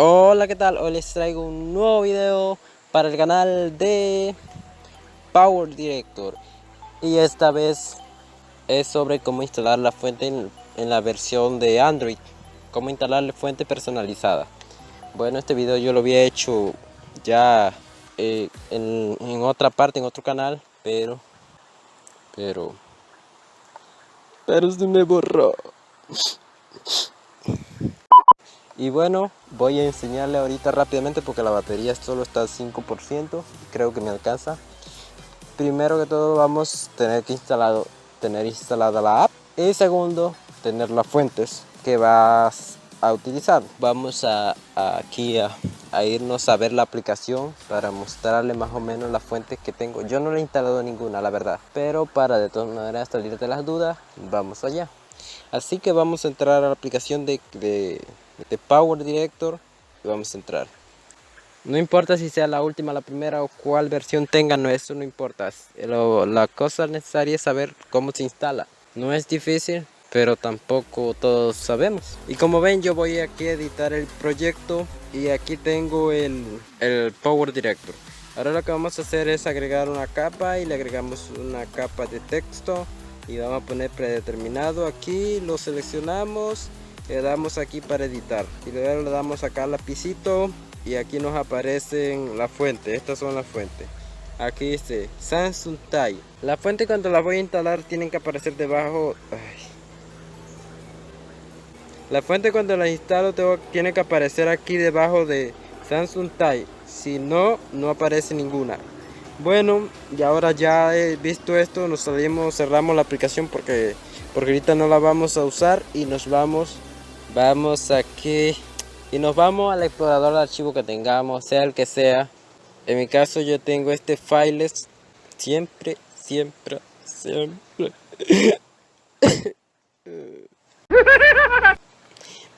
Hola, ¿qué tal? Hoy les traigo un nuevo video para el canal de Power Director y esta vez es sobre cómo instalar la fuente en la versión de Android, cómo instalarle fuente personalizada. Bueno, este video yo lo había hecho ya en otra parte, en otro canal, pero se me borró. Y bueno, voy a enseñarle ahorita rápidamente porque la batería solo está al 5%, creo que me alcanza. Primero que todo vamos a tener instalada la app y segundo, tener las fuentes que vas a utilizar. Vamos aquí a irnos a ver la aplicación para mostrarle más o menos las fuentes que tengo. Yo no le he instalado ninguna, la verdad, pero para de todas maneras salir de las dudas, vamos allá. Así que vamos a entrar a la aplicación de Power Director y vamos a entrar. No importa si sea la última, la primera o cuál versión tenga, no, eso no importa. La cosa necesaria es saber cómo se instala. No es difícil, pero tampoco todos sabemos. Y como ven, yo voy aquí a editar el proyecto y aquí tengo el Power Director. Ahora lo que vamos a hacer es agregar una capa y le agregamos una capa de texto y vamos a poner predeterminado. Aquí lo seleccionamos, le damos aquí para editar y luego le damos acá al lapicito y aquí nos aparecen las fuentes. Estas son las fuentes. Aquí dice Samsung Tai. La fuente cuando la voy a instalar tienen que aparecer debajo. La fuente cuando la instalo tiene que aparecer aquí debajo de Samsung Tai. Si no, no aparece ninguna. Bueno, y ahora ya he visto esto, nos salimos, cerramos la aplicación porque ahorita no la vamos a usar y nos vamos aquí y nos vamos al explorador de archivo que tengamos, sea el que sea. En mi caso yo tengo este Files, siempre.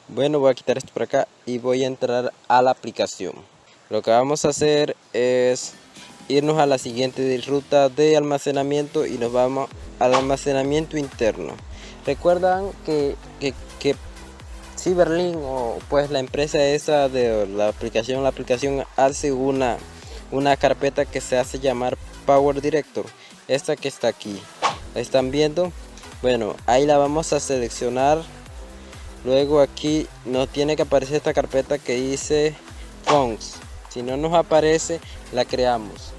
Bueno, voy a quitar esto por acá y voy a entrar a la aplicación. Lo que vamos a hacer es irnos a la siguiente ruta de almacenamiento y nos vamos al almacenamiento interno. Recuerdan que Cyberlink o pues la empresa esa de la aplicación hace una carpeta que se hace llamar Power Director. Esta que está aquí, ¿la están viendo? Bueno, ahí la vamos a seleccionar. Luego aquí nos tiene que aparecer esta carpeta que dice Fonts. Si no nos aparece, la creamos.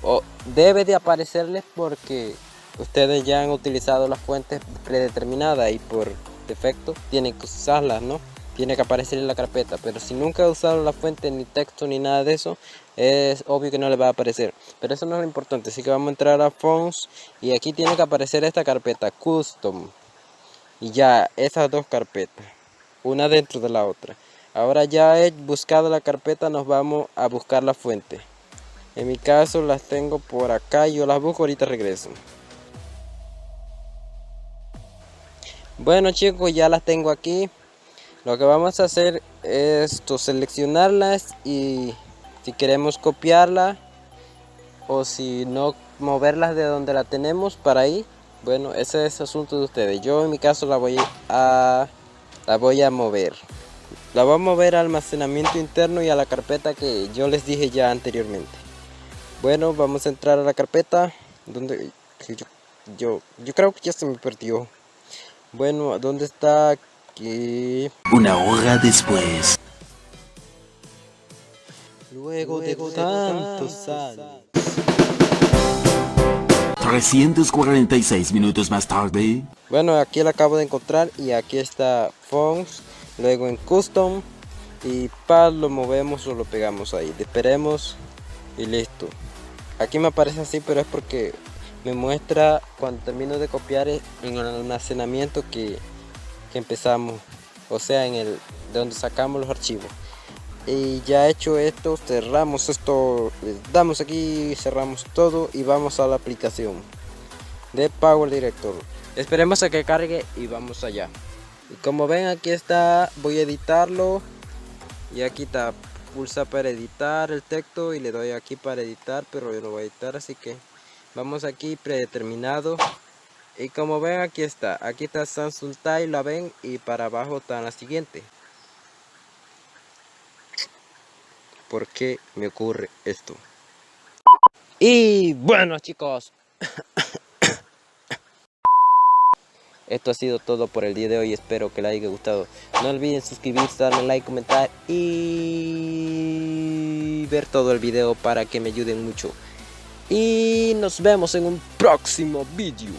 O debe de aparecerles porque ustedes ya han utilizado las fuentes predeterminadas y por defecto tienen que usarlas, ¿no? Tiene que aparecer en la carpeta, pero si nunca ha usado la fuente, ni texto, ni nada de eso, es obvio que no le va a aparecer. Pero eso no es lo importante, así que vamos a entrar a Fonts y aquí tiene que aparecer esta carpeta, Custom. Y ya, esas dos carpetas, una dentro de la otra. Ahora ya he buscado la carpeta, nos vamos a buscar la fuente. En mi caso las tengo por acá, yo las busco, ahorita regreso. Bueno chicos, ya las tengo aquí. Lo que vamos a hacer es seleccionarlas y si queremos copiarla o si no, moverlas de donde la tenemos para ahí. Bueno, ese es asunto de ustedes. Yo en mi caso la voy a mover. La voy a mover al almacenamiento interno y a la carpeta que yo les dije ya anteriormente. Bueno, vamos a entrar a la carpeta donde yo creo que ya se me perdió. Bueno, ¿dónde está? Aquí. Una hora después. Luego de tantos años. 346 minutos más tarde. Bueno, aquí la acabo de encontrar y aquí está Fonts, luego en Custom y lo movemos o lo pegamos ahí. Esperemos y listo. Aquí me aparece así, pero es porque me muestra cuando termino de copiar en el almacenamiento que empezamos, o sea, de donde sacamos los archivos. Y ya hecho esto, cerramos esto, le damos aquí, cerramos todo y vamos a la aplicación de Power Director. Esperemos a que cargue y vamos allá. Y como ven, aquí está, voy a editarlo y aquí está, pulsa para editar el texto y le doy aquí para editar, pero yo lo voy a editar, así que vamos aquí predeterminado. Y como ven, aquí está Samsung Tai, la ven, y para abajo está la siguiente. por qué me ocurre esto. Y bueno, chicos, esto ha sido todo por el día de hoy. Espero que les haya gustado. No olviden suscribirse, darle like, comentar y ver todo el video para que me ayuden mucho. Y nos vemos en un próximo vídeo.